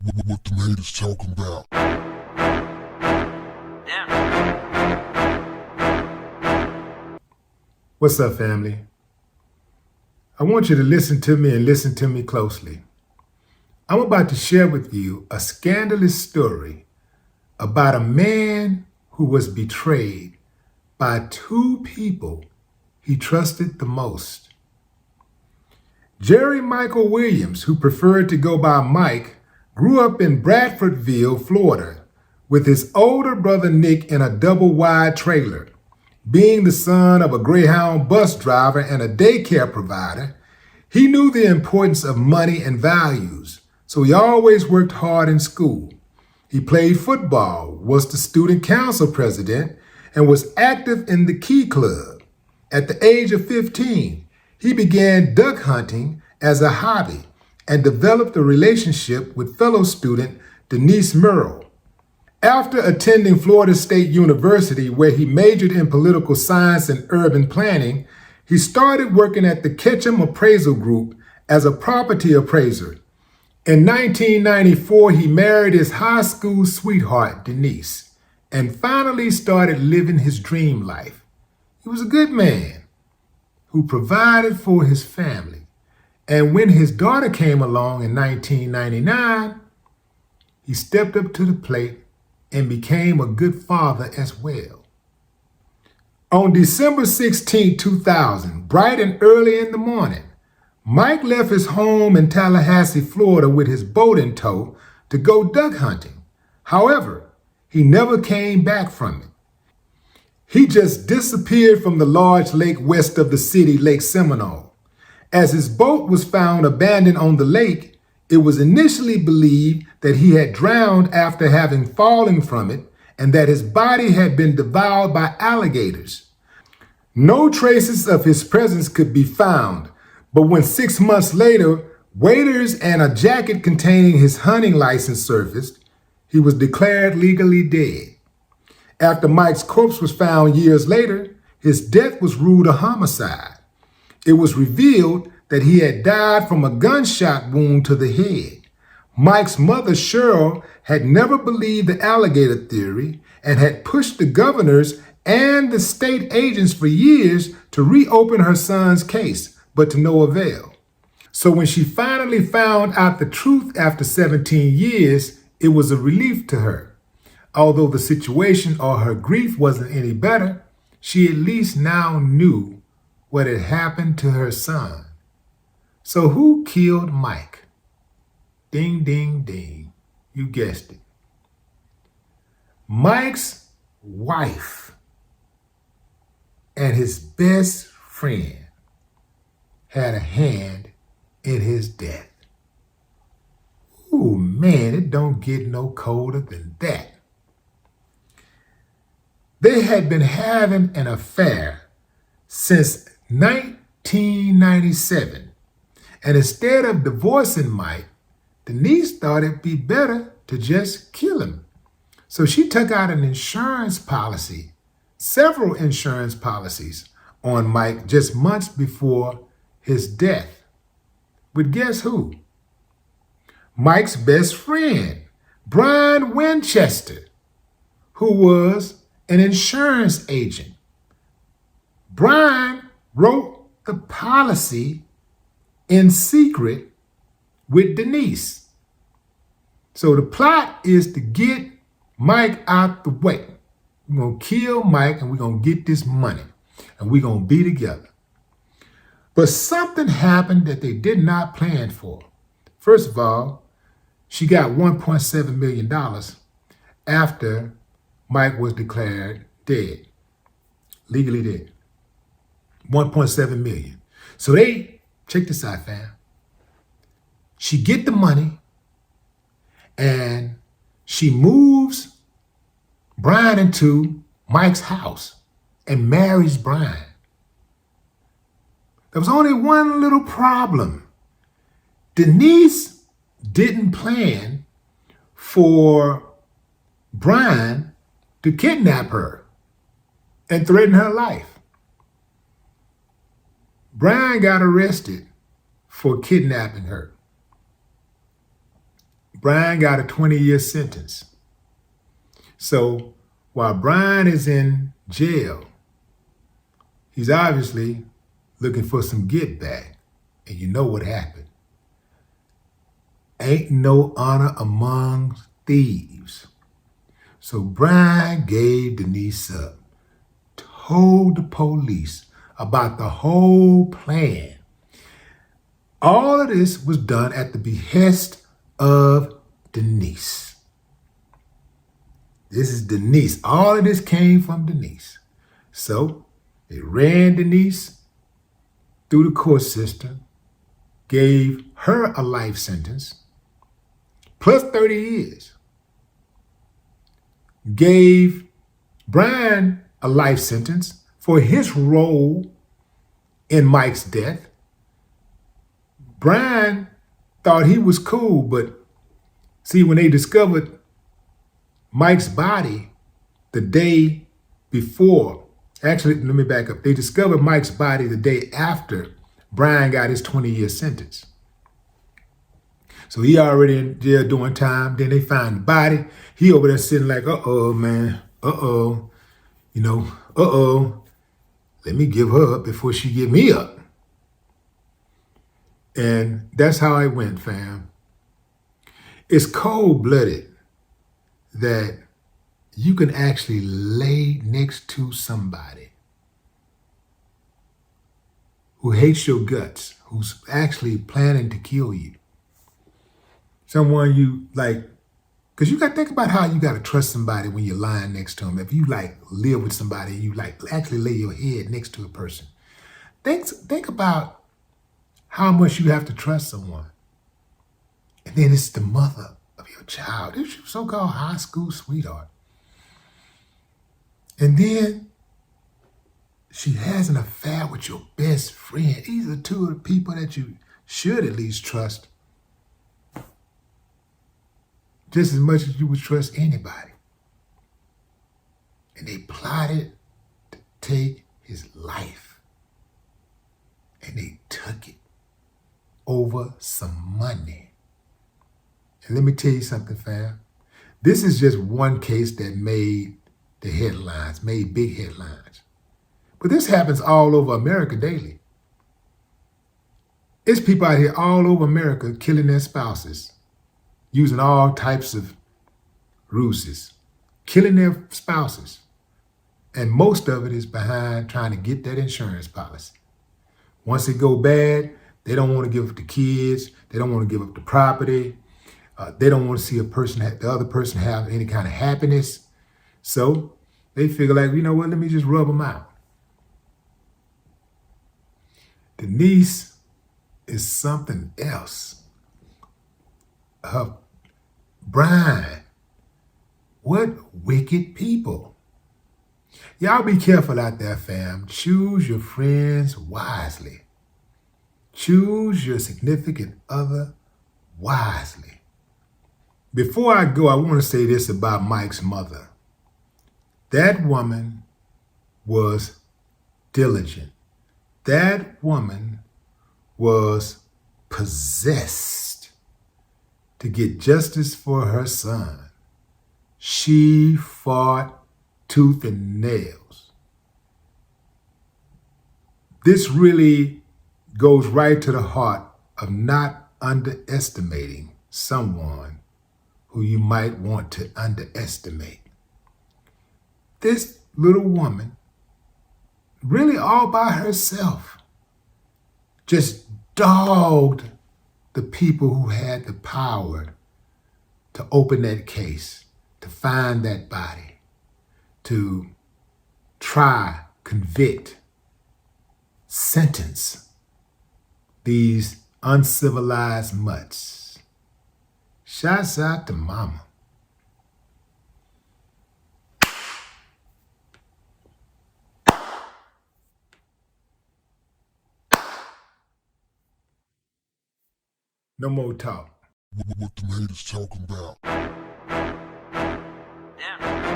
What them haters talking about? What's up, family? I want you to listen to me and listen to me closely. I'm about to share with you a scandalous story about a man who was betrayed by two people he trusted the most. Jerry Michael Williams, who preferred to go by Mike, grew up in Bradfordville, Florida, with his older brother Nick in a double-wide trailer. Being the son of a Greyhound bus driver and a daycare provider, he knew the importance of money and values, so he always worked hard in school. He played football, was the student council president, and was active in the Key Club. At the age of 15, he began duck hunting as a hobby and developed a relationship with fellow student Denise Merle. After attending Florida State University, where he majored in political science and urban planning, he started working at the Ketchum Appraisal Group as a property appraiser. In 1994, he married his high school sweetheart, Denise, and finally started living his dream life. He was a good man who provided for his family. And when his daughter came along in 1999, he stepped up to the plate and became a good father as well. On December 16, 2000, bright and early in the morning, Mike left his home in Tallahassee, Florida with his boat in tow to go duck hunting. However, he never came back from it. He just disappeared from the large lake west of the city, Lake Seminole. As his boat was found abandoned on the lake, it was initially believed that he had drowned after having fallen from it and that his body had been devoured by alligators. No traces of his presence could be found, but when 6 months later, waiters and a jacket containing his hunting license surfaced, he was declared legally dead. After Mike's corpse was found years later, his death was ruled a homicide. It was revealed that he had died from a gunshot wound to the head. Mike's mother, Cheryl, had never believed the alligator theory and had pushed the governors and the state agents for years to reopen her son's case, but to no avail. So when she finally found out the truth after 17 years, it was a relief to her. Although the situation or her grief wasn't any better, she at least now knew what had happened to her son. So who killed Mike? Ding, ding, ding. You guessed it. Mike's wife and his best friend had a hand in his death. Ooh, man, it don't get no colder than that. They had been having an affair since 1997. And instead of divorcing Mike, Denise thought it'd be better to just kill him. So she took out an insurance policy, several insurance policies on Mike just months before his death. But guess who? Mike's best friend, Brian Winchester, who was an insurance agent. Brian wrote the policy in secret with Denise. So the plot is to get Mike out the way. We're going to kill Mike and we're going to get this money and we're going to be together. But something happened that they did not plan for. First of all, she got $1.7 million after Mike was declared dead, legally dead. 1.7 million. So check this out, fam. She get the money and she moves Brian into Mike's house and marries Brian. There was only one little problem. Denise didn't plan for Brian to kidnap her and threaten her life. Brian got arrested for kidnapping her. Brian got a 20-year sentence. So while Brian is in jail, he's obviously looking for some get back. And you know what happened. Ain't no honor among thieves. So Brian gave Denise up, told the police about the whole plan. All of this was done at the behest of Denise. This is Denise. All of this came from Denise. So they ran Denise through the court system, gave her a life sentence, plus 30 years. Gave Brian a life sentence for his role in Mike's death. Brian thought he was cool, but see, when they discovered Mike's body the day before, actually, let me back up. They discovered Mike's body the day after Brian got his 20-year sentence. So he already in jail doing time. Then they find the body. He over there sitting like, uh-oh, man. Uh-oh. You know, uh-oh. Let me give her up before she give me up. And that's how it went, fam. It's cold-blooded that you can actually lay next to somebody who hates your guts, who's actually planning to kill you. Someone you like, because you got to think about how you got to trust somebody when you're lying next to them. If you like live with somebody, you like actually lay your head next to a person. Think about how much you have to trust someone. And then it's the mother of your child. It's your so-called high school sweetheart. And then she has an affair with your best friend. These are two of the people that you should at least trust just as much as you would trust anybody. And they plotted to take his life. And they took it over some money. And let me tell you something, fam. This is just one case that made the headlines, made big headlines. But this happens all over America daily. It's people out here all over America killing their spouses, using all types of ruses, killing their spouses. And most of it is behind trying to get that insurance policy. Once it go bad, they don't want to give up the kids. They don't want to give up the property. They don't want to see the other person have any kind of happiness. So they figure like, you know what, let me just rub them out. Denise is something else. Brian, what wicked people. Y'all be careful out there, fam. Choose your friends wisely. Choose your significant other wisely. Before I go, I want to say this about Mike's mother. That woman was diligent. That woman was possessed to get justice for her son. She fought tooth and nails. This really goes right to the heart of not underestimating someone who you might want to underestimate. This little woman, really all by herself, just dogged the people who had the power to open that case, to find that body, to try, convict, sentence these uncivilized mutts. Shouts out to mama. No more talk. What the haters talking about? Damn.